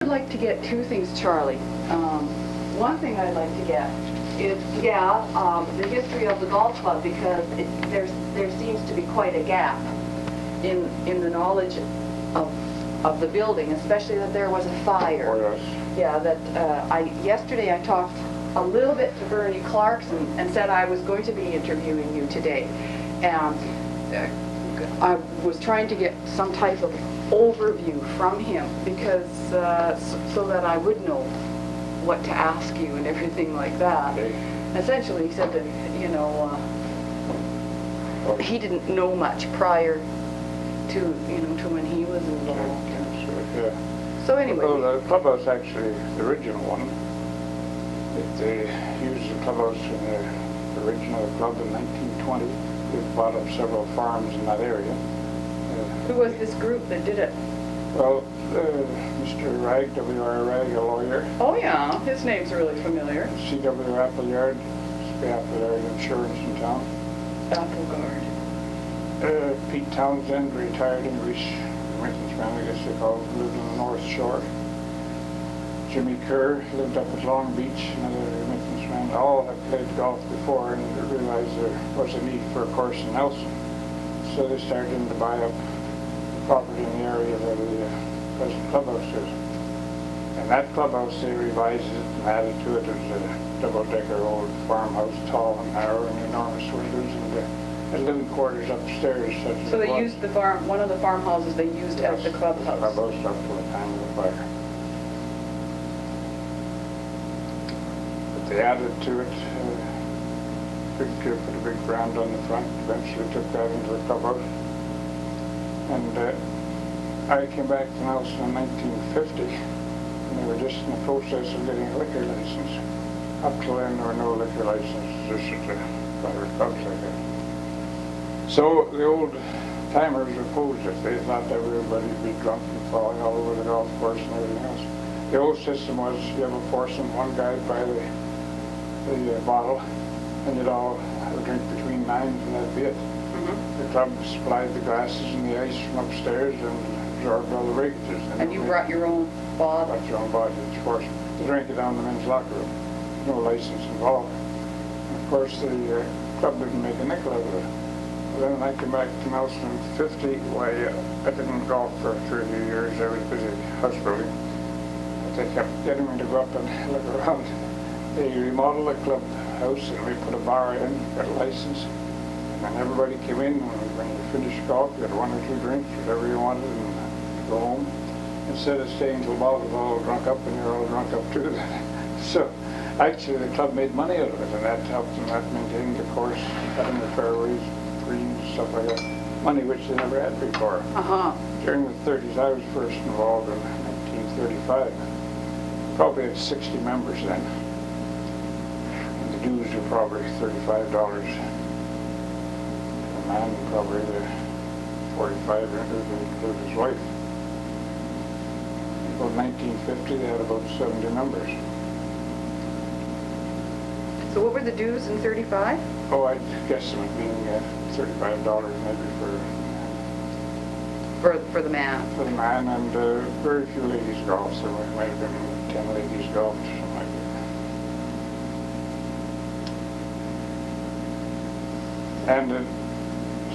I'd like to get two things, Charlie. One thing I'd like to get is, the history of the golf club, because there seems to be quite a gap in the knowledge of the building, especially that there was a fire. Oh, yes. Yeah, that yesterday I talked a little bit to Bernie Clarkson and said I was going to be interviewing you today. And I was trying to get some type of overview from him, because so that I would know what to ask you and everything like that. Okay. Essentially, he said that, he didn't know much prior to, to when he was involved. Yeah. So anyway. Well, the clubhouse, actually, the original one, they used the clubhouse in the original club in 1920. They bought up several farms in that area. Who was this group that did it? Well, Mr. Wragge, W.R. Wragge, a lawyer. Oh yeah, his name's really familiar. C.W. Appleyard, Appleyard Insurance in town. Appleyard. Pete Townsend, retired English remittance man, I guess they call it, lived on the North Shore. Jimmy Kerr lived up at Long Beach, another remittance man. All had played golf before and realized there was a need for a course in Nelson. So they started to buy up property in the area where the present clubhouse is. And that clubhouse, they revised it and added to it as a double-decker old farmhouse, tall and narrow and enormous windows, and living quarters upstairs. So they used the farm, one of the farmhouses they used as the clubhouse. The clubhouse up to the time of the fire. But they added to it, put a big brand on the front, eventually took that into the clubhouse. And I came back to Nelson in 1950, and they were just in the process of getting a liquor license. Up till then, there were no liquor licenses, just at the private clubs like that. So the old timers opposed it. They thought that everybody would be drunk and falling all over the golf course and everything else. The old system was you have a foursome, one guy would buy the bottle, and you'd all have a drink between nines, and that'd be it. The club supplied the glasses and the ice from upstairs and absorbed all the breakages. And you brought your own bottle? Brought your own bottle, each foursome. You drank it down in the men's locker room. No license involved. And of course, the club didn't make a nickel out of it. Then when I came back to Nelson in 50, why, I didn't golf for 30 years. I was busy house building. But they kept getting me to go up and look around. They remodeled the clubhouse and we put a bar in, got a license. And everybody came in, and when you finished golf, you had one or two drinks, whatever you wanted, and go home. Instead of staying till Bob was all drunk up, and you're all drunk up too. So, actually, the club made money out of it, and that helped them out maintaining the course, having the fairways, greens, stuff like that. Money which they never had before. During the 30s, I was first involved in 1935. Probably had 60 members then. And the dues were probably $35. Man, probably the 45 include his wife. About 1950, they had about 70 members. So what were the dues in 35? Oh, I'd guess them at being $35 maybe for the man. For the man, and very few ladies golf, so it might have been 10 ladies golfed, something like that. And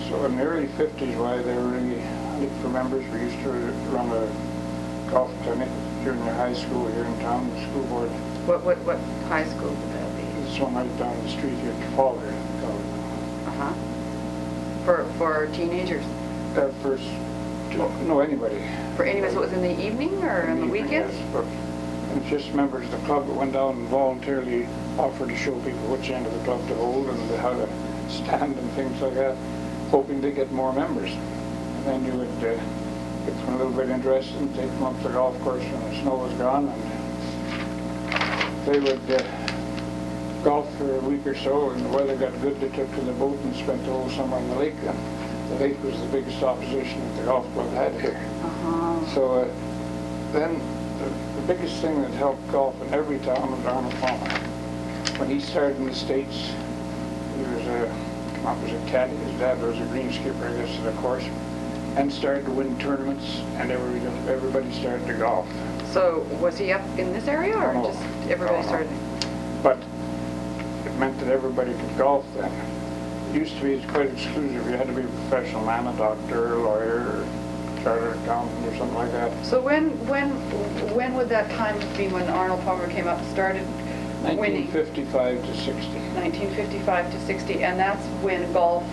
so in the early 50s, why they were really looking for members, we used to run a golf clinic at junior high school here in town, the school board. What high school would that be? It's one right down the street here, Trafalgar. For teenagers? First, no, anybody. For anybody, so it was in the evening or on the weekends? Yes, but it's just members of the club that went down and voluntarily offered to show people which end of the club to hold and how to stand and things like that, hoping to get more members. And then you would get them a little bit interested and take them up to the golf course when the snow was gone, and they would golf for a week or so, and the weather got good, they took to the boat and spent the whole summer on the lake. And the lake was the biggest opposition that the golf club had here. So then the biggest thing that helped golf in every town was Arnold Palmer. When he started in the States, he was a caddy. His dad was a green skipper, I guess, of the course. and started to win tournaments, and everybody started to golf. So was he up in this area, or No. just everybody No. started? But it meant that everybody could golf then. It used to be quite exclusive. You had to be a professional man, a doctor, a lawyer, or chartered accountant, or something like that. So when would that time be when Arnold Palmer came up and started winning? 1955 to 60. 1955 to 60, and that's when golf.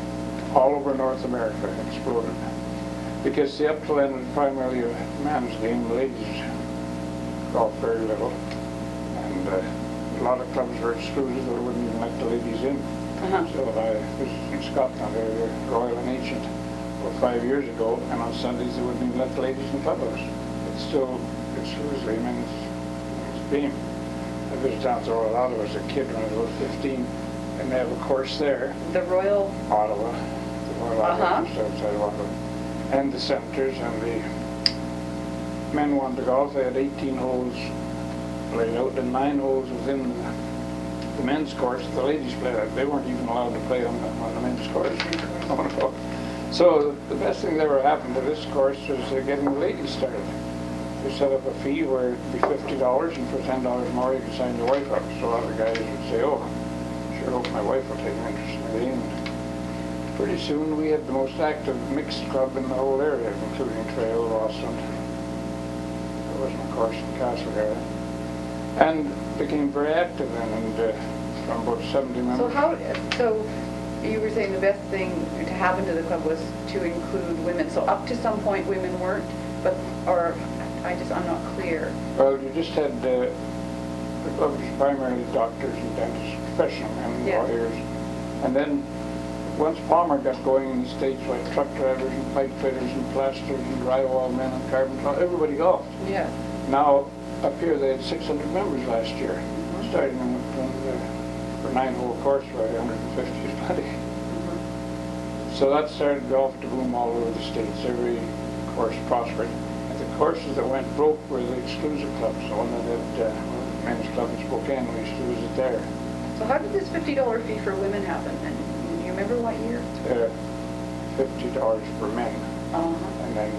All over North America exploded. Because the Appleyard was primarily a man's game, the ladies golf very little. And a lot of clubs were exclusive, they wouldn't even let the ladies in. So I was in Scotland, the Royal and Ancient, 5 years ago, and on Sundays they wouldn't even let the ladies in the clubhouse. It's still exclusively men's game. I visited down to Ottawa as a kid when I was about 15, and they have a course there. The Royal. Ottawa, the Royal Ottawa, just outside of Ottawa, and the Senators, and the men wanted to golf. They had 18 holes laid out, and 9 holes within the men's course. The ladies played out. They weren't even allowed to play on the men's course. So the best thing that ever happened to this course was getting the ladies started. They set up a fee where it'd be $50, and for $10 more you could sign your wife up. So a lot of the guys would say, "Oh, sure hope my wife will take an interest in the game." Pretty soon we had the most active mixed club in the whole area, including Trail, Rossland. There wasn't a course in Castlegar. And became very active then, and from about 70 members. So you were saying the best thing to happen to the club was to include women. So up to some point women weren't, I'm not clear. Well, you just had the club was primarily doctors and dentists, professional men and lawyers. And then once Palmer got going in the States, like truck drivers and pipe fitters and plasterers and drywall men and carpenters, everybody golfed. Yeah. Now, up here they had 600 members last year, starting for 9-hole course ride, 150 is plenty. So that started golf to boom all over the States. Every course prospered. And the courses that went broke were the exclusive clubs. The one that had men's club in Spokane, we used to visit there. So how did this $50 fee for women happen? And do you remember what year? $50 for men. And then,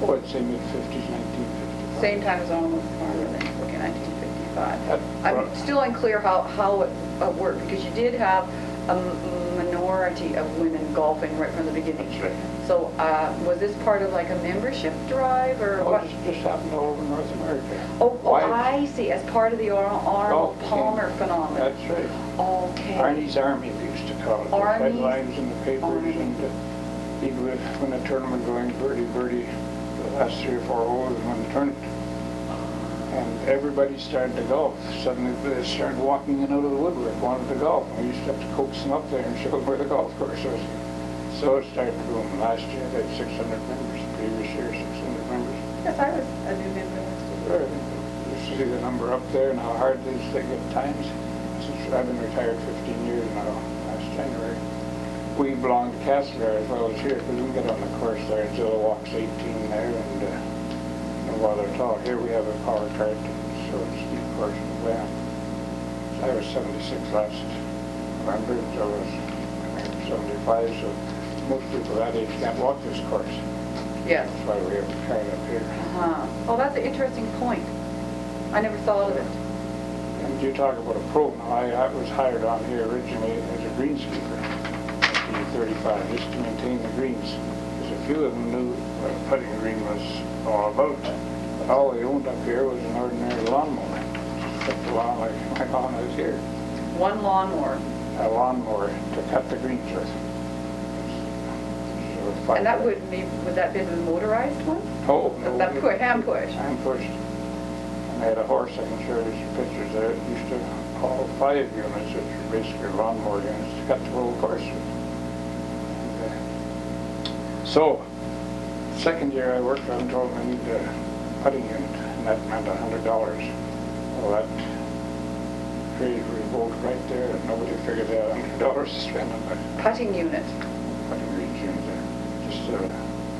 I'd say mid-50s, 1955. Same time as Arnold Palmer, then, okay, 1955. I'm still unclear how it worked, because you did have a minority of women golfing right from the beginning. That's right. So was this part of like a membership drive, or what? It just happened all over North America. Oh, I see, as part of the Arnold Palmer phenomenon. That's right. Okay. Arnie's Army, we used to call it. Arnie's Headlines in the papers, Army. and he'd win a tournament going birdie, the last 3 or 4 holes and win the tournament. And everybody started to golf. Suddenly they started walking in out of the woodwork, wanted to golf. And we used to have to coax them up there and show them where the golf course was. So it started to boom. Last year they had 600 members, previous year 600 members. Yes, I was a new member last year. You see the number up there and how hard it is to get times. Since I've been retired 15 years now, last January. We belong to Castlegar as well as here, because we can get on the course there. Zilla walks 18 there, and no bother at all. Here we have a power cart, so it's a steep course to play on. So I was 76 last November, so I was 75, so most people that age can't walk this course. Yes. That's why we have a cart up here. Oh, that's an interesting point. I never thought of it. And you talk about a pro. Now, I was hired on here originally as a greenskeeper in 35, just to maintain the greens. Because a few of them knew what a putting green was all about. But all they owned up here was an ordinary lawnmower. Just cut the lawn like my lawn is here. One lawnmower. A lawnmower to cut the greens with. And that would that be the motorized one? Oh, no. That hand push. Hand pushed. And they had a horse, I can show you some pictures there. It used to haul 5 units, which were basically lawnmower units, to cut the whole course with. So, second year I worked on, told them I need a putting unit, and that meant $100. Well, that created a revolt right there, and nobody figured they had $100 to spend on that. Putting unit. Putting greens unit there. Just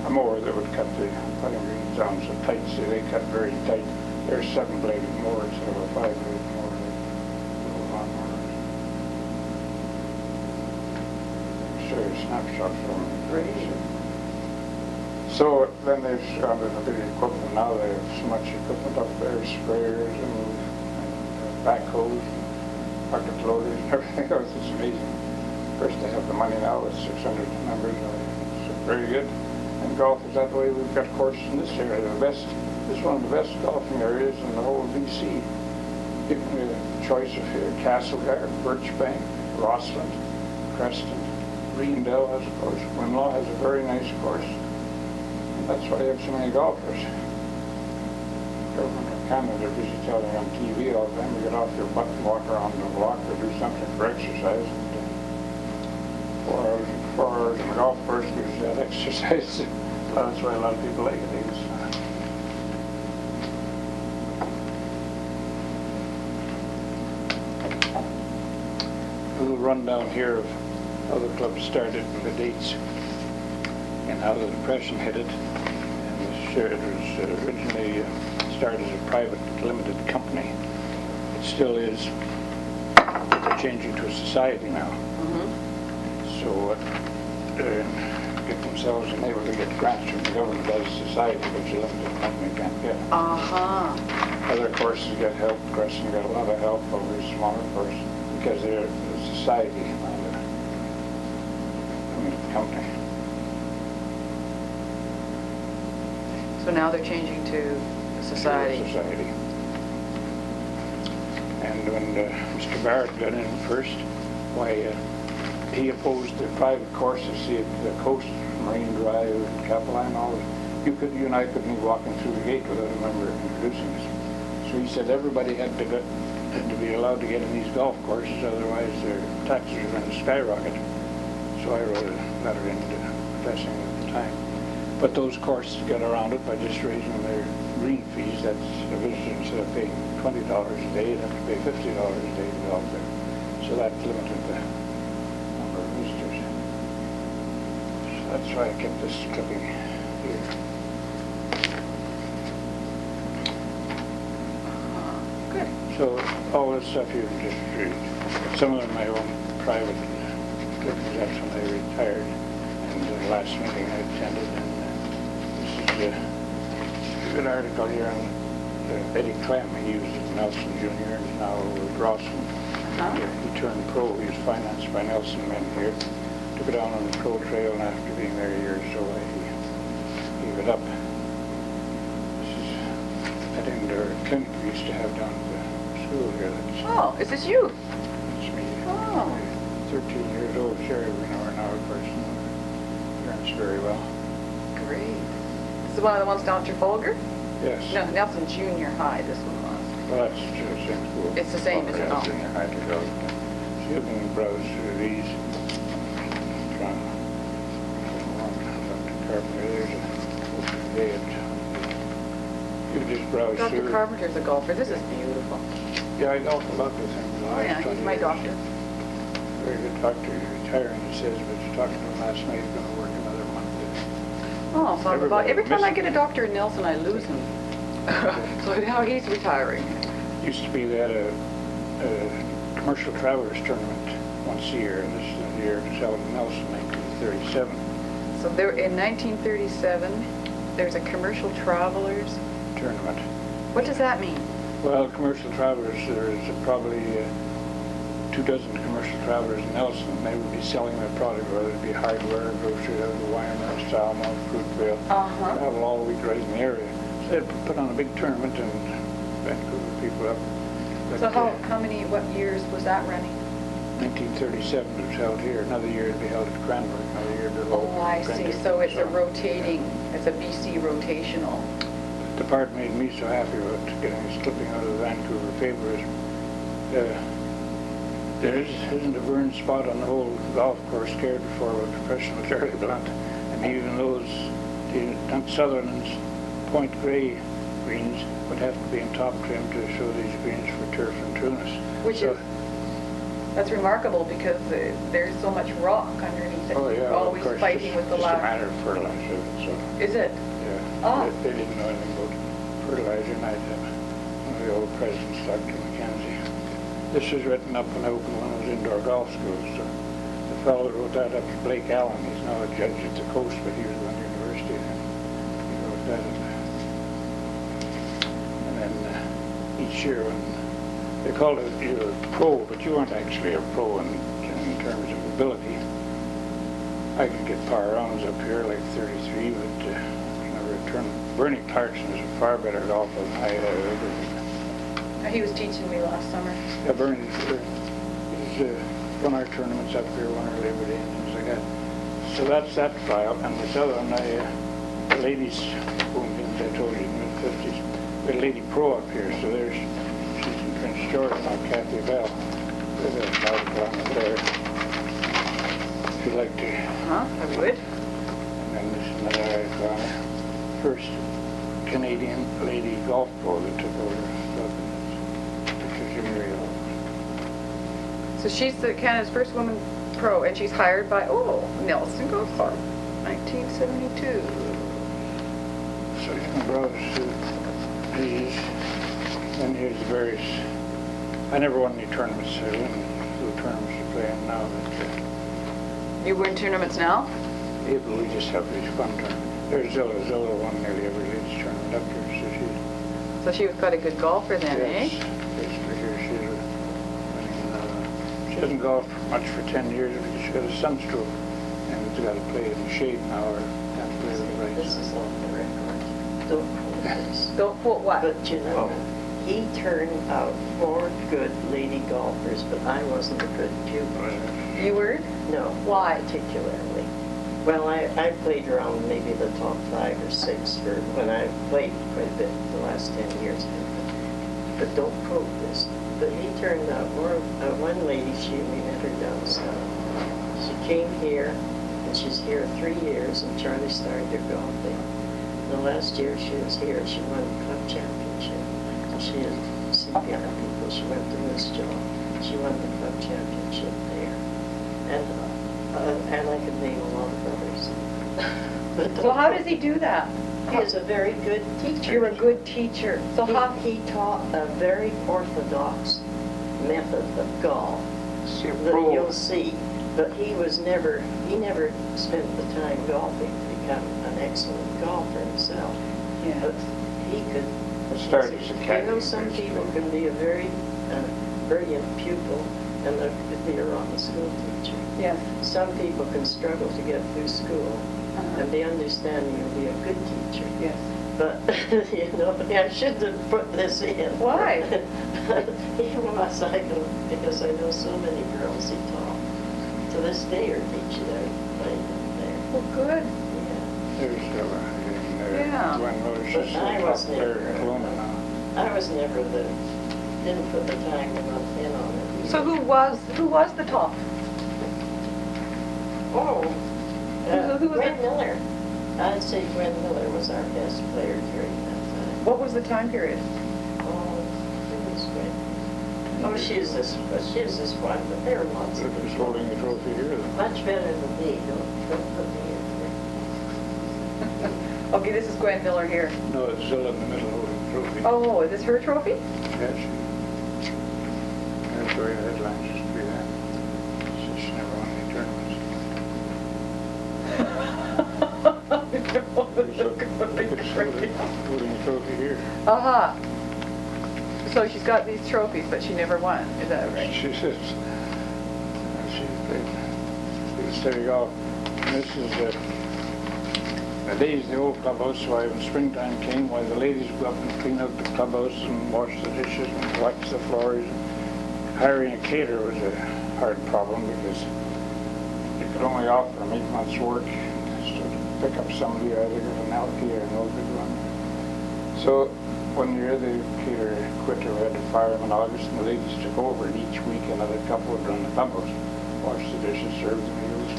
a mower that would cut the putting greens down so tight, so they cut very tight. They're 7-bladed mower instead of a 5-bladed mower. Little lawnmowers. I'll show you a snapshot from it. Great. So then they've gone to the big equipment. Now they have so much equipment up there, sprayers and backhoes, bucket loaders and everything else. It's amazing. First they have the money now with 600 members. It's very good. And golf is that way. We've got courses in this area. This is one of the best golfing areas in the whole BC. Given the choice of here, Castlegar, Birchbank, Rossland, Creston, Reendale has a course. Winlaw has a very nice course. And that's why you have so many golfers. Government of Canada are busy telling on TV all the time, you get off your butt and walk around the block or do something for exercise. And 4 hours on the golf course gives you that exercise. That's why a lot of people like it. A little rundown here of how the club started and the dates and how the Depression hit it. And it was originally started as a private limited company. It still is. They're changing to a society now. So get themselves unable to get grants from the government as a society, which a limited company can't get. Other courses get help. Clarkson got a lot of help over a smaller course because they're a society, not a limited company. So now they're changing to society. Society. And when Mr. Barrett got in first, why he opposed the private courses, see at the coast, Marine Drive, and Capelline, all of you and I couldn't be walking through the gate without a member introducing us. So he said everybody had to be allowed to get in these golf courses, otherwise their taxes were going to skyrocket. So I wrote a letter in protesting at the time. But those courses got around it by just raising their green fees. That's a visitor, instead of paying $20 a day, they'd have to pay $50 a day to golf there. So that limited the number of visitors. So that's why I kept this clipping here. Good. So all this stuff you can just read. Some of them my own private clippings. That's when I retired. And the last meeting I attended. And this is a good article here on Eddie Clem. He was at Nelson Jr. and now with Rawson. He turned pro. He was financed by Nelson men here. Took it down on the pro trail, and after being there a year or so, he gave it up. This is that indoor clinic we used to have down at the school here. Is this you? That's me. 13 years old. Sherry, we know her now, of course. Parents very well. Great. This is one of the ones down at Trafalgar? Yes. No, Nelson Junior High, this one was. Well, that's the same school. It's the same, is it not? Junior high to go. So you can browse through these. Dr. Carpenter, there's a day at, you just browse through. Dr. Carpenter's a golfer. This is beautiful. Yeah, I golf a lot with him. Oh yeah, he's my doctor. Very good doctor. He's retiring, he says, but he's talking to him last night. He's going to work another month. Oh, so every time I get a doctor in Nelson, I lose him. So now he's retiring. Used to be that a commercial travelers tournament once a year, and this is the year it was held in Nelson, 1937. So there, in 1937, there's a commercial travelers tournament. What does that mean? Well, commercial travelers, there's probably 24 commercial travelers in Nelson, and they would be selling their product, whether it be hardware, grocery, winery, salmon, fruit trail, travel all week right in the area. So they'd put on a big tournament and Vancouver people up. But, so what years was that running? 1937 it was held here. Another year it'd be held at Cranbrook. Another year it'd be held Oh, I see. So it's a rotating, it's a BC rotational. The part made me so happy about getting this clipping out of the Vancouver paper is there isn't a burned spot on the whole golf course cared for by professional Charlie Blunt. And even those, the Sutherland's Point Grey greens would have to be in top trim to show these greens for turf and trueness. That's remarkable because there's so much rock underneath it. Oh yeah, You're always of course, fighting with the just a ladder. matter of fertilizer. So. Is it? Yeah. Oh. They didn't know anything about fertilizer, and I'd have one of the old presidents, Dr. Mackenzie. This was written up when I opened one of those indoor golf schools. So the fellow that wrote that up was Blake Allen. He's now a judge at the coast, but he was going to university then. this year when they called it you're a pro, but you weren't actually a pro in terms of ability. I could get power rounds up here like 33, but never a turn. Bernie Clarkson is a far better golfer than I have ever been. He was teaching me last summer. Yeah, Bernie he's won our tournaments up here, won our Labor Day and things like that. So that's that file. And this other one, the ladies, whom I told you in the mid-50s, we had a lady pro up here. So she's in Prince George now, Cathy Bell. There's a article on it there. If you'd like to. I would. And then this is another article on her. First Canadian lady golf pro that took over the club. Pictures of Muriel. So she's Canada's first woman pro, and she's hired by, Nelson Golf Club, 1972. So you can browse through these. And here's the various. I never won any tournaments. I win few tournaments to play in now. But, You win tournaments now? yeah, but we just have these fun tournaments. There's Zilla. Zilla won nearly every ladies tournament up here, So she was quite a good golfer then, yes, eh? basically here she's winning. She hasn't golfed much for 10 years because she got a sunstroke and has got to play in the shade now or can't play with the right. This is off the record. Don't quote this. Don't quote what? But you know, he turned out 4 good lady golfers, but I wasn't a good pupil. You were? No. Why? Particularly. Well, I played around maybe the top 5 or 6 for when I played quite a bit the last 10 years. But don't quote this. But he turned out more. One lady, we met her down south. She came here, and she's here 3 years, and Charlie started her golfing. The last year she was here, she won the club championship. She had CPR people. She went to Miss Joe. She won the club championship there. And I could name a lot of others. So how does he do that? He is a very good teacher. You're a good teacher. So He taught a very orthodox method of golf that you'll see. But he never spent the time golfing to become an excellent golfer himself. Yeah. But he could. Started as a caddy. I know some people can be a very brilliant pupil and they could be a rotten school teacher. Yes. Some people can struggle to get through school and be understanding and be a good teacher. Yes. But, you know, I shouldn't have put this in. Why? He was, because I know so many girls he taught. To this day are teaching there, playing there. Well, good. Yeah. There's Zilla. Yeah. Gwen Miller, But she's I a top was player never, in Kelowna now. I was never didn't put the time enough in on it. So who was the top? Oh, Who was Gwen it? Miller. I'd say Gwen Miller was our best player during that time. What was the time period? Oh, who was Gwen? Oh, she is this one, but there are lots Look of who's people. holding the trophy here. Much better than me, don't put me in Okay, this is Gwen Miller here. No, it's Zilla in the middle holding the trophy. Oh, is this her trophy? Yes. There's where the headlines used to be that. She never won any tournaments. Look at Zilla holding the trophy here. Uh-huh. So she's got these trophies, but she never won. Is that right? She says, she played steady golf. And this is the days the old clubhouse, why when springtime came, why the ladies would go up and clean out the clubhouse and wash the dishes and wax the floors. Hiring a caterer was a hard problem because you could only offer them 8 months' work. So to pick up somebody, either get an alky or no good one. So one year the caterer quit, or we had to fire him in August, and the ladies took over, and each week another couple would run the clubhouse, wash the dishes, serve the meals,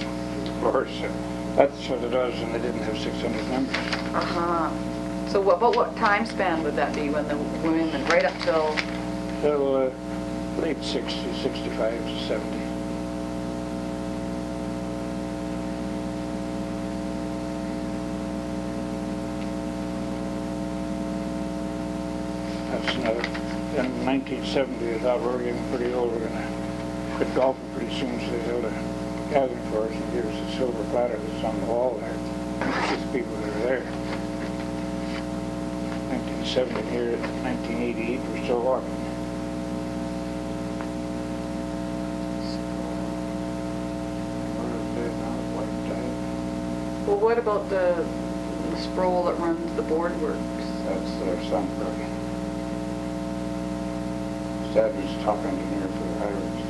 the floors. So that's what it was, and they didn't have 600 members. Uh-huh. So what time span would that be when the women, right up till? Till late 60s, 65 to 70. That's another. In 1970, they thought we were getting pretty old. We're going to quit golfing pretty soon, so they held a gathering for us and gave us a silver platter that's on the wall there. These people that are there. 1970 here, 1988, we're still walking. Well, what about the Sproul that runs the board works? That's their son, Brooke. His dad was top engineer for the highways.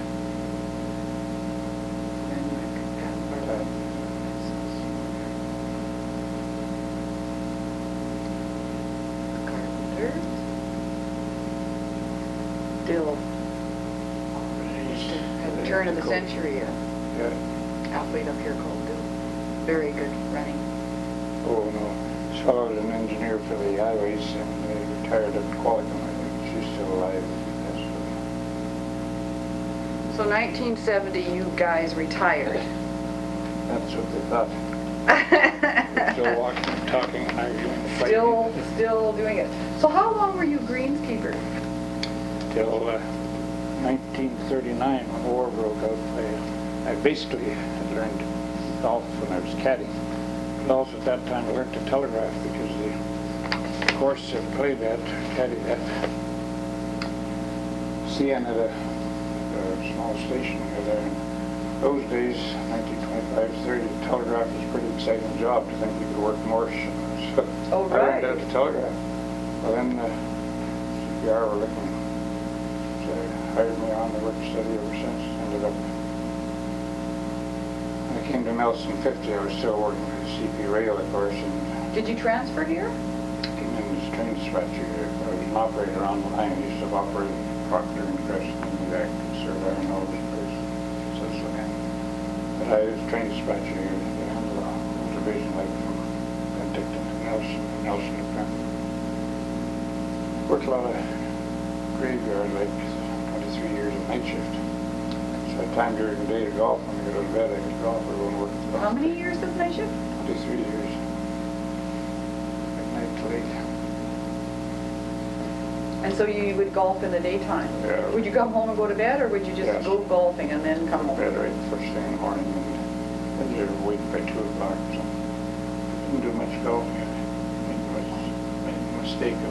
Carpenter. Still at the turn of the century, Yeah. athlete up here called Bill. Very good running. Oh, no. His fellow was an engineer for the highways and they retired at Qualicum. I think she's still alive. So 1970, you guys retired. That's what they thought. Still walking, talking, arguing, fighting. Still doing it. So how long were you greenskeeper? Till 1939 when the war broke out. I basically had learned golf when I was caddy. But also at that time I learned to telegraph because the course I played at, caddy at, CN had a small station near there. In those days, 1925, 30, the telegraph was a pretty exciting job to think you could work more. So Oh, I right. learned how to telegraph. Well, then CPR were looking, so they hired me on. I worked steady ever since. Ended up, when I came to Nelson 50, I was still working for the CP Rail, of course, and Did you transfer here? came in as train dispatcher here. I was an operator on the line. I used to operate Proctor and Crescent and back to Sir Iron all these places. So it's like, but I was train dispatcher here. They handled a division like from Penticton to Nelson to Penn. Worked a lot of graveyard, like 23 years of night shift. So I had time during the day to golf. When I go to bed, I could golf or go and work. How many years of night shift? 23 years. At night till 8. And so you would golf in the daytime? Yeah. Would you come home and go to bed, or would you just Yes. go golfing and then come home? Bed right first thing in the morning and then you'd wait by 2 o'clock or something. Didn't do much golfing. Made the mistake of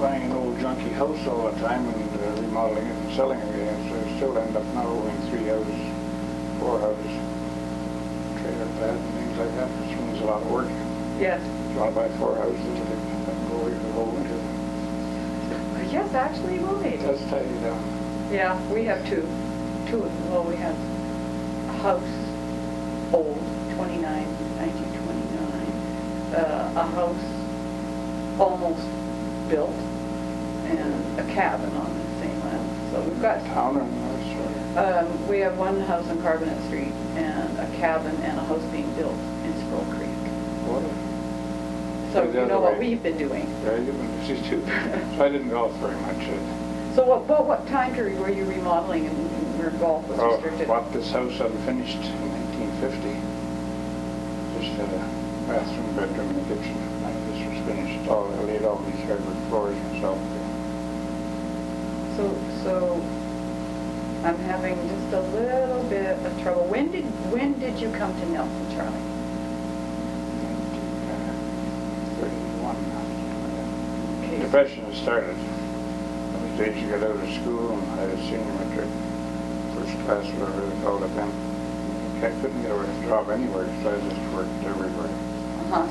buying an old junky house all the time and remodeling it and selling it again. So I still end up now owning 3 houses, 4 houses, trailer pad and things like that, which means a lot of work. Yes. If you want to buy 4 houses, I can go away for the whole winter. Yes, actually, well, maybe. That's tidy down. Yeah, we have two. Well, we have a house, old, 1929, a house almost built, and a cabin on the same land. So we've got, Town or North Shore? we have one house on Carbonate Street, and a cabin and a house being built in Sproul Creek. What? So The you other know what way. we've been doing. Yeah, you've been busy too. So I didn't golf very much. So what time period were you remodeling and where golf was restricted? Bought this house unfinished in 1950. Just had a bathroom, bedroom, and a kitchen. And this was finished. I laid all these hardwood floors myself. So I'm having just a little bit of trouble. When did you come to Nelson, Charlie? 1931. Okay. Depression had started. Those days you got out of school and I had a senior metric, first class, whatever they called it then. I couldn't get a job anywhere, so I just worked everywhere.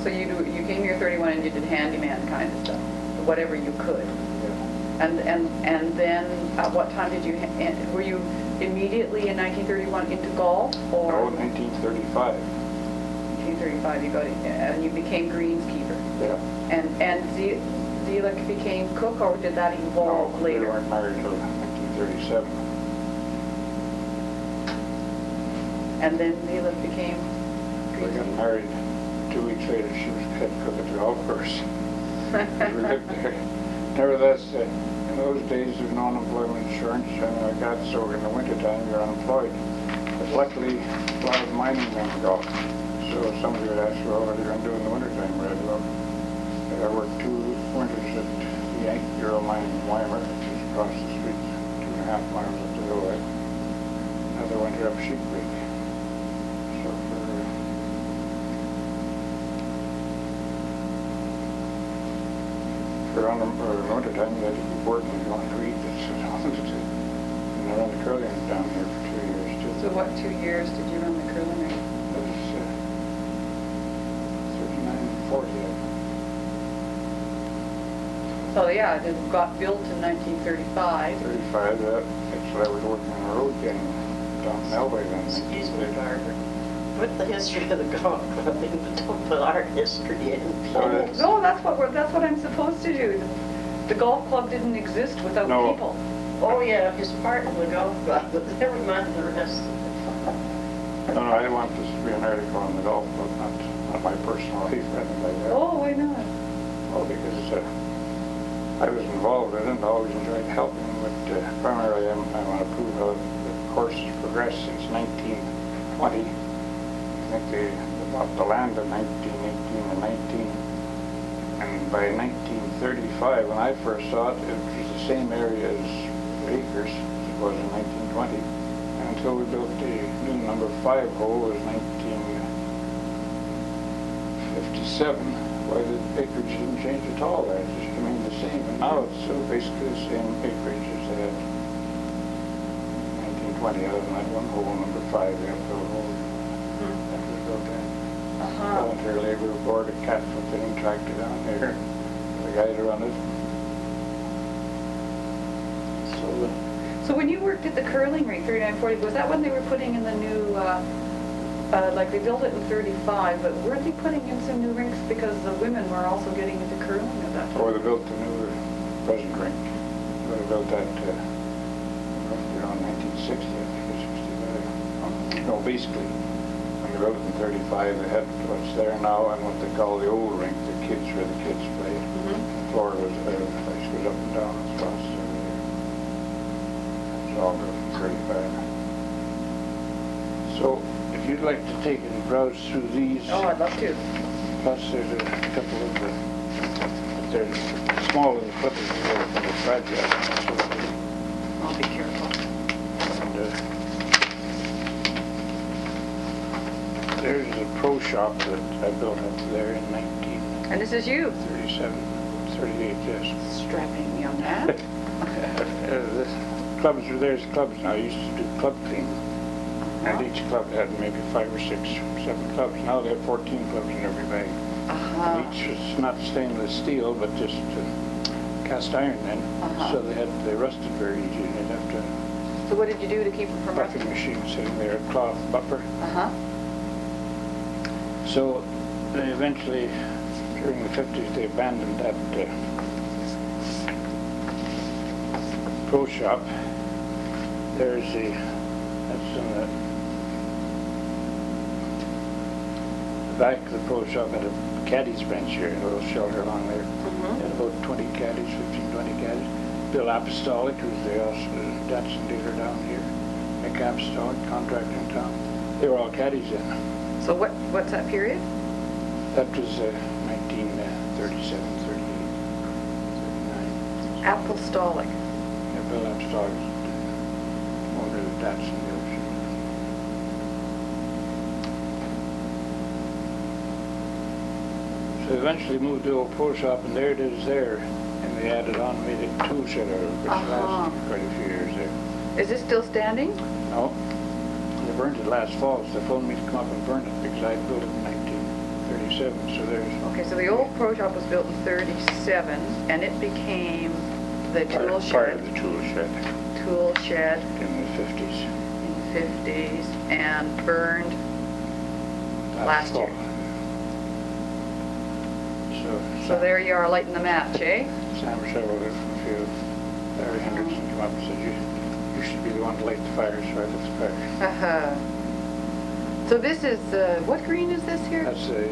So you came here 31 and you did handyman kind of stuff, whatever you could. Yeah. And then at what time did you, were you immediately in 1931 into golf or? No, 1935. 1935 you got it, and you became greenskeeper. Yeah. And Zila became cook, or did that evolve No, later? we weren't married until 1937. And then Zila became We got greenskeeper? married 2 weeks later. She was head cook at the golf course. We lived there. Nevertheless, in those days there was no unemployment insurance and like that, so in the wintertime you're unemployed. But luckily, a lot of mining men golf. So somebody would ask, well, what are you going to do in the wintertime? Right, well, I worked 2 winters at the Yankee Girl mine in Weimar, which is across the street, 2.5 miles up the hill. Another winter up Sheep Creek. So for Around the winter time, you had to keep working if you wanted to eat. And I ran the curling rink down here for 2 years too. So what 2 years did you run the curling rink? That was 39, 40. So yeah, it got built in 1935. 35, actually I was working on the road getting down Melbourne then. Excuse me, Barbara. Put the history of the golf club in, but don't put our history in. Sorry. No, that's what I'm supposed to do. The golf club didn't exist without No. people. Oh, yeah, his part in the golf club, but never mind the rest. No, I didn't want this to be an article on the golf club, not my personal life or anything like that. Oh, why not? Well, because I was involved in it and always enjoyed helping, but primarily I want to prove how the course has progressed since 1920. I think they bought the land in 1918 and 19. And by 1935, when I first saw it, it was the same area as acres as it was in 1920. And until we built the new number 5 hole was 1957, why the acreage didn't change at all there. It just remained the same. And now it's basically the same acreage as they had in 1920, other than that one hole, number 5, the uphill hole. That was built in. Volunteer labor board at Cathy putting tractor down there. The guy to run it. So when you worked at the curling rink, 3940, was that when they were putting in the new, like they built it in 35, but weren't they putting in some new rinks because the women were also getting into curling at that time? Or they built the new present rink. They built that roughly around 1960, I think, or 65. No, basically, when they built it in 35, they had what's there now and what they call the old rink, the kids, where the kids play. The floor was, the place goes up and down across there. It's all built in 35. So, if you'd like to take and browse through these. Oh, I'd love to. Plus, there's a couple of they're small little clippings there from the project. I'll be careful. And there's a pro shop that I built up there in 1937, And this is you, 38, yes. strapping young man. There's clubs now. I used to do club cleaning. And each club had maybe 5 or 6 or 7 clubs. Now they have 14 clubs in every bag. And each was not stainless steel, but just cast iron then. So they rusted very easy. And they'd have to So what did you do to keep them from buffing rusting? machine sitting there, a cloth buffer. So they eventually, during the 50s, they abandoned that pro shop. There's that's in the back of the pro shop had a caddy's bench here, a little shelter along there. Had about 20 caddies, 15, 20 caddies. Bill Apostolic, who's the Townsend dealer down here. Mick Apostolic, contractor in town. They were all caddies then. So what's that period? That was 1937, 38, 39. Apostolic. Yeah, Bill Apostolic owner of the Townsend dealership. So eventually moved to the old pro shop, and there it is there. And they added on, made a tool shed out of it, which lasted quite a few years there. Is this still standing? No, they burned it last fall, so they phoned me to come up and burn it because I built it in 1937. So there's Okay, so the old pro shop was built in 37, and it became the tool part of shed. the tool shed Tool shed in the 50s. in the 50s and burned last year. fall. So there you are lighting the match, eh? Sam shoveled it from a few. Larry Hendrickson came up and said, you should be the one to light the fire, so I lit the fire. So this is, what green is this here? That's the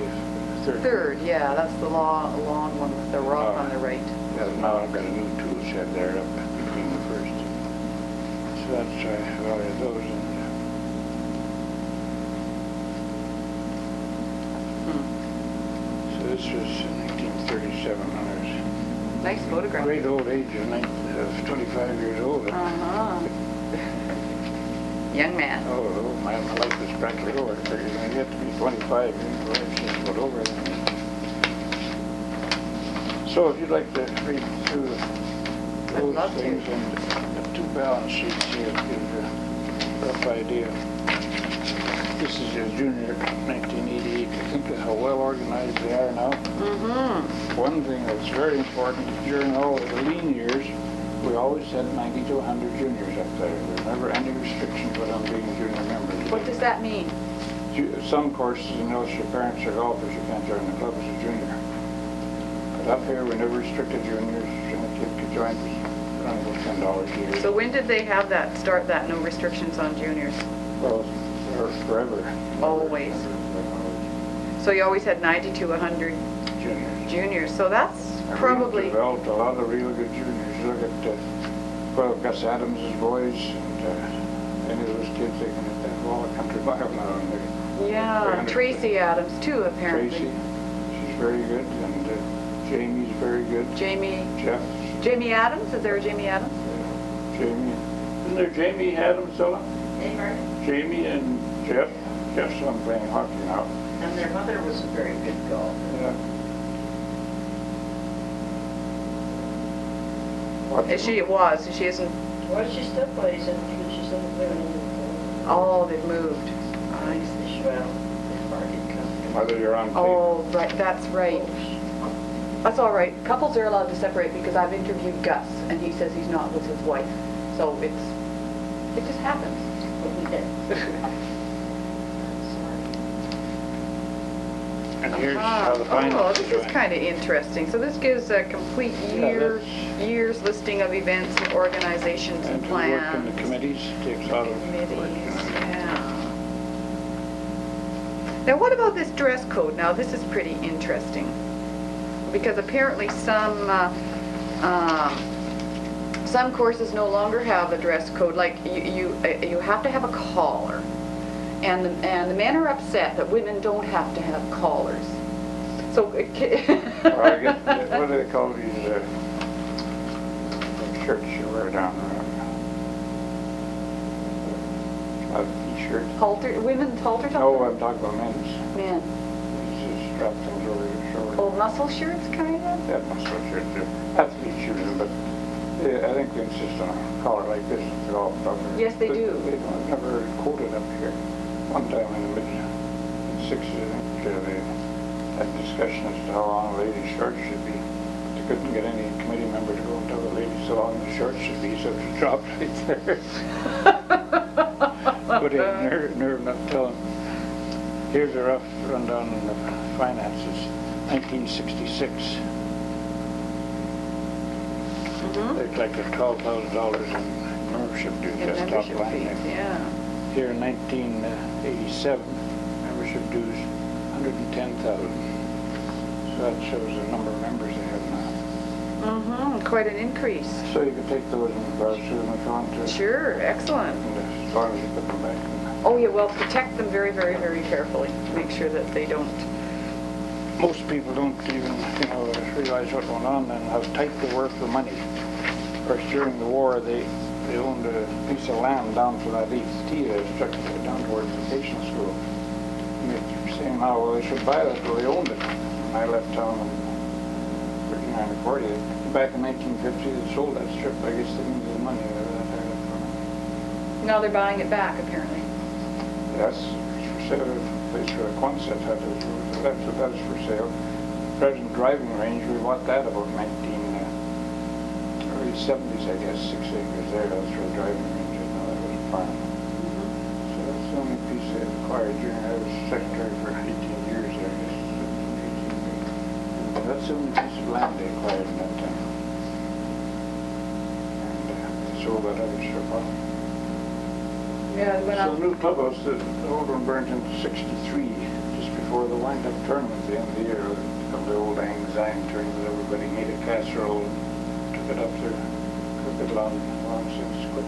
third. Third, yeah, that's the long one with the rock on the right. Yeah, now I've got a new tool shed there up between the first. So that's all of those in there. So this was 1937 when I was Nice photograph. great old age of 25 years old. Young man. Oh, my life was practically over. You're going to get to be 25, your life's just about over. So if you'd like to read through I'd love those to. things and the two balance sheets here, give you a rough idea. This is your junior 1988. Think of how well organized they are now. Mm-hmm. One thing that's very important, during all of the lean years, we always had 90 to 100 juniors up there. There were never any restrictions put on being junior members. What does that mean? Some courses, unless your parents are golfers, you can't join the club as a junior. But up here, we never restricted juniors. A kid could join for around about $10 a year. So when did they have that, start that, no restrictions on juniors? Well, forever. Always. So you always had 90 to 100 Juniors. juniors, so that's And probably... we've developed a lot of real good juniors. You look at, well, Gus Adams' boys, and any of those kids, they can hit that wall a country mile now. And Yeah, Tracy Adams too, Tracy, apparently. she's very good, and Jamie's very good. Jamie Jeff, Adams? Is there a Jamie Adams? Jamie. Isn't there Jamie Adams, Ella? Jamie and Jeff. Jeff's the one playing hockey now. And their mother was a very good golfer. Yeah. What- She isn't, Well, she still plays and she's in the oh, they've moved. Nice. Well, the market company. Whether you're on tape. Oh, right, that's right. That's all right. Couples are allowed to separate because I've interviewed Gus and he says he's not with his wife. So it just happens. And here's how the Oh, finance this is is doing. kind of interesting. So this gives a complete year's listing of events and organizations and And who work in plans. the committees, takes a lot of work. Committees, yeah. Now, what about this dress code? Now, this is pretty interesting because apparently some courses no longer have a dress code. Like you have to have a collar, and the men are upset that women don't have to have collars. So, Or I guess, what do they call these shirts you wear down? T-shirts. women's halter tops? No, I'm talking about men's. Men. These just strap things over your shoulder. Oh, muscle shirts, kind of? That muscle shirt, athlete shoes, but I think they insist on a collar like this at the golf club. Yes, they do. They don't never quoted up here. One time in the mid-60s, I think, they had discussion as to how long a lady's shorts should be. They couldn't get any committee member to go and tell the lady so long the shorts should be, so it dropped right there. But he had nerve enough to tell him. Here's a rough rundown on the finances. 1966. They collected $12,000 in membership dues, In that's top membership line fees, there. yeah. Here in 1987, membership dues, 110,000. So that shows the number of members they have now. Mm-hmm, quite an increase. So you can take those and browse through them if you want to. Sure, excellent. And as long as you put them back in. Oh, yeah, well, protect them very, very, very carefully. Make sure that they don't. Most people don't even, realize what's going on and how tight they were for money. Of course, during the war, they owned a piece of land down from that East structure down towards the vocational school. And they're saying now, well, they should buy that, well, they owned it. And I left town in 39 or 40. Back in 1950, they sold that strip. I guess they needed the money. They were that hard up for it. Now they're buying it back, apparently. Yes, it's for sale. The place where a Quonset had it. That's what that is for sale. Present driving range, we bought that about early 70s, I guess, 6 acres there. That's where the driving range is. Now that was a farm. So that's the only piece they acquired during, I was secretary for 18 years there, I guess. 18 years. That's the only piece of land they acquired in that time. And they sold that other strip off. Yeah, it went So up. the new clubhouse, the old one burnt in '63, just before the wind-up tournament at the end of the year. Of the old Ang-Syne tournament, everybody made a casserole, took it up there, cooked it long since quit.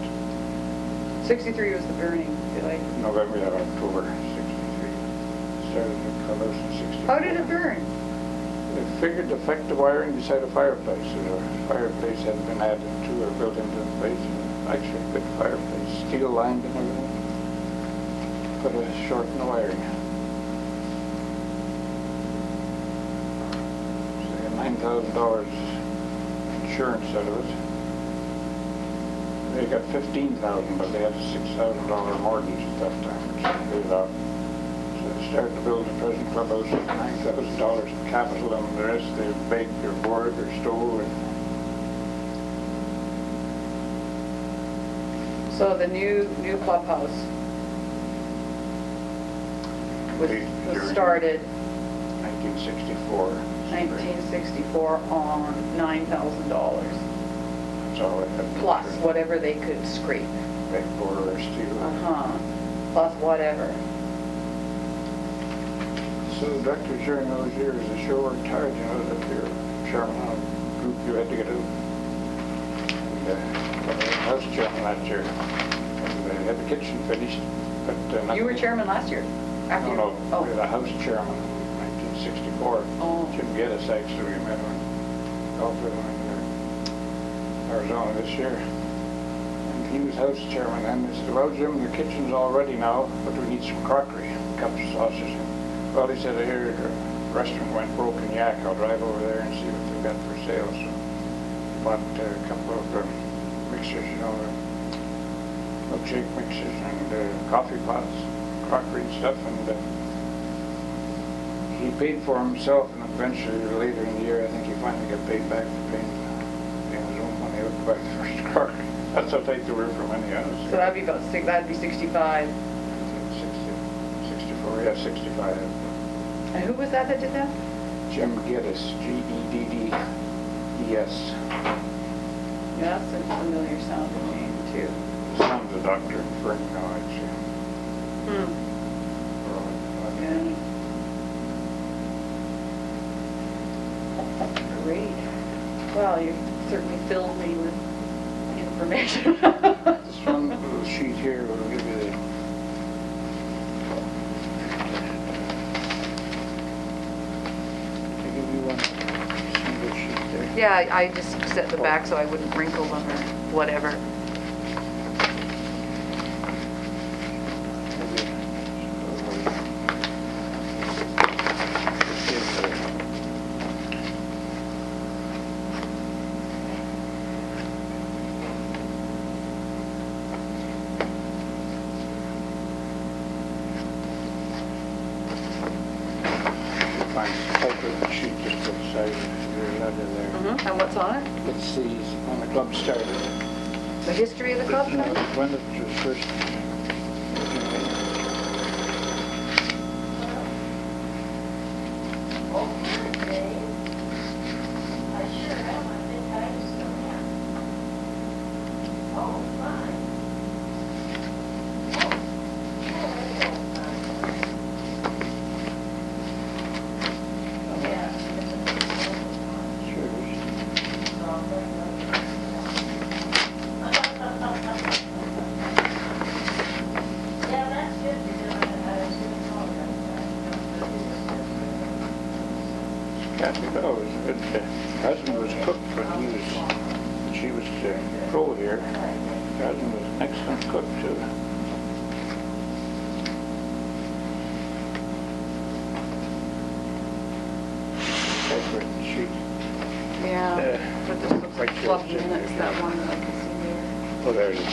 63 was the burning, like. November, yeah, October '63. Started the clubhouse in '64. How did it burn? They figured to affect the wiring beside a fireplace. A fireplace had been added to or built into the place. Actually, a good fireplace, steel lined and everything. Put a short in the wiring. So $9,000 insurance out of it. They got $15,000, but they had a $6,000 mortgage at that time, which they paid off. So they started to build the present clubhouse with $9,000 in capital, and the rest they baked or board or stove. And So the new clubhouse was started 1964. 1964 on $9,000 That's all it had. plus whatever they could scrape. Backboard or steel. Plus whatever. So the doctor during those years, the show worked hard, you know, that your chairman of the group, you had to get out. And, house chairman that year. And they had the kitchen finished, but... You were chairman last year? After No, you- we had a house chairman in 1964. Oh. Jim Geddes actually, we met him in Gulfville in Arizona this year. And he was house chairman, and they said, well, Jim, the kitchen's all ready now, but we need some crockery, cups, saucers. Well, he said, I hear the restaurant went broke in Yak. I'll drive over there and see what they've got for sale. So bought a couple of mixers, you know, milkshake mixers and coffee pots, crockery and stuff. And he paid for himself, and eventually later in the year, I think he finally got paid back for paying his own money out to buy the first crockery. That's how tight they were from any others. So that'd be about that'd be 65. 64, yeah, 65. And who was that did that? Jim Geddes, Geddes. Yeah, that's a familiar sounding name too. Son's a doctor in Fern now, actually. Yeah. Great. Well, you certainly filled me with information. This one little sheet here will give you the... I'll give you one single sheet there. Yeah, I just set the back so I wouldn't wrinkle them or whatever. Find the type of the sheet just to the side of your letter there. And what's on it? Let's see, when the club started. The history of the club? No, when it was first... Cathy was good. Husband was cook when she was pro here. Husband was an excellent cook too. Typewritten sheet. Yeah, but this looks like Right there, club it's in minutes, there. that one that I can see there. Oh, there's it.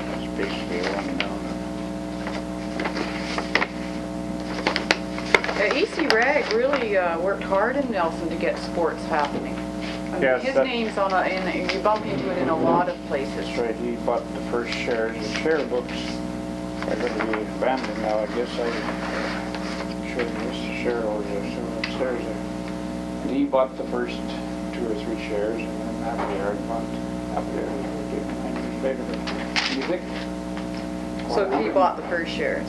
That's basically one down. E.C. Wragge really worked hard in Nelson to get sports happening. I mean, Yes, his that- name's on you bump into it in a lot of places. That's right, he bought the first shares. The share books are going to be abandoned now, I guess. I'm sure this shareholders are soon upstairs there. And he bought the first 2 or 3 shares, and then Appleyard bought Appleyard 9 years later. But you think? So he bought the first shares.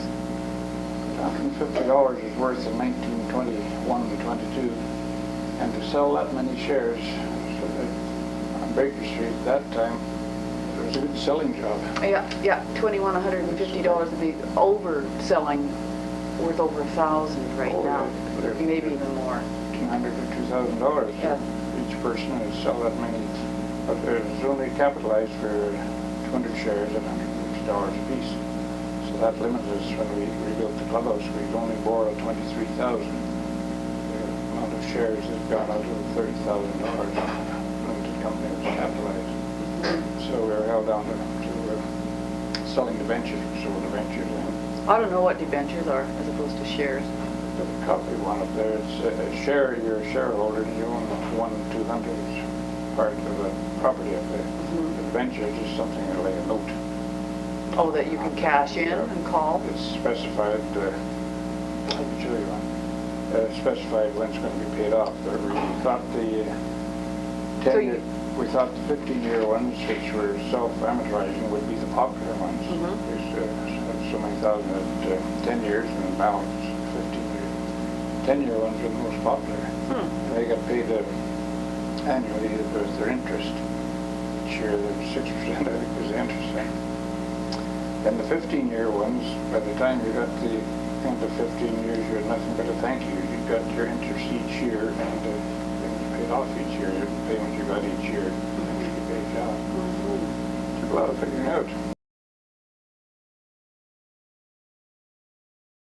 $150 is worth in 1921 and 22, and to sell that many shares on Baker Street at that time, it was a good selling job. Yeah, $2,150 would be overselling, worth over 1,000 right Oh, now, yeah. maybe even more. $1,500 to $2,000 Yeah. each person to sell that many, but it was only capitalized for 200 shares at $150 a piece. So that limited us when we rebuilt the clubhouse. We only borrowed $23,000. We shares has gone out of $30,000. Limited company was capitalized. So we were held down to selling debentures. So the debentures in. I don't know what debentures are as opposed to shares. There's a copy one up there. It's a share. You're a shareholder and you own 1/200 part of the property up there. The debentures is something like a note. Oh, that you can cash in and call? It's specified, I can show you one. Specified when it's going to be paid off. But we thought the 10-year, we thought the 15-year ones, which were self-amortizing, would be the popular ones. There's so many thousand at 10 years and the balance 15 years. 10-year ones are the most popular. They got paid annually with their interest. Each year, 6%, I think, was the interest rate. And the 15-year ones, by the time you got the end of 15 years, you had nothing but a thank you. You got your interest each year, and then you paid off each year. The payment you got each year, and you paid off. Took a lot of figuring out.